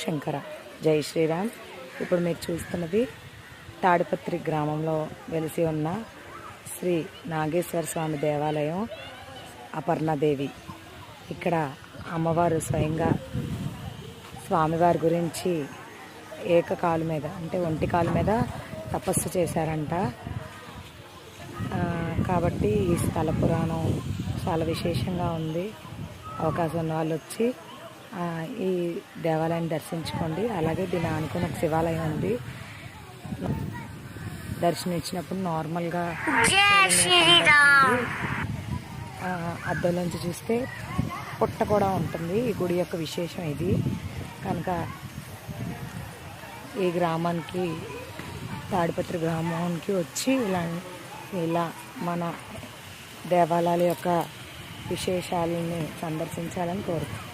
శంకర జై శ్రీరామ్. ఇప్పుడు మీరు చూస్తున్నది తాడిపత్రి గ్రామంలో వెలిసి ఉన్న శ్రీ నాగేశ్వర స్వామి దేవాలయం అపర్ణాదేవి. ఇక్కడ అమ్మవారు స్వయంగా స్వామివారి గురించి ఏకకాలు మీద అంటే ఒంటి కాలు మీద తపస్సు చేశారంట. కాబట్టి ఈ స్థల పురాణం చాలా విశేషంగా ఉంది. అవకాశం ఉన్న వాళ్ళు వచ్చి ఈ దేవాలయాన్ని దర్శించుకోండి. అలాగే దీని ఆనుకుని ఒక శివాలయం ఉంది. దర్శనించినప్పుడు నార్మల్గా అద్దంలోంచి చూస్తే పుట్ట కూడా ఉంటుంది. ఈ గుడి యొక్క విశేషం ఇది కనుక ఈ గ్రామానికి తాడిపత్రి గ్రామానికి వచ్చి ఇలా మన దేవాలయాల యొక్క విశేషాలని సందర్శించాలని కోరుతున్నాను.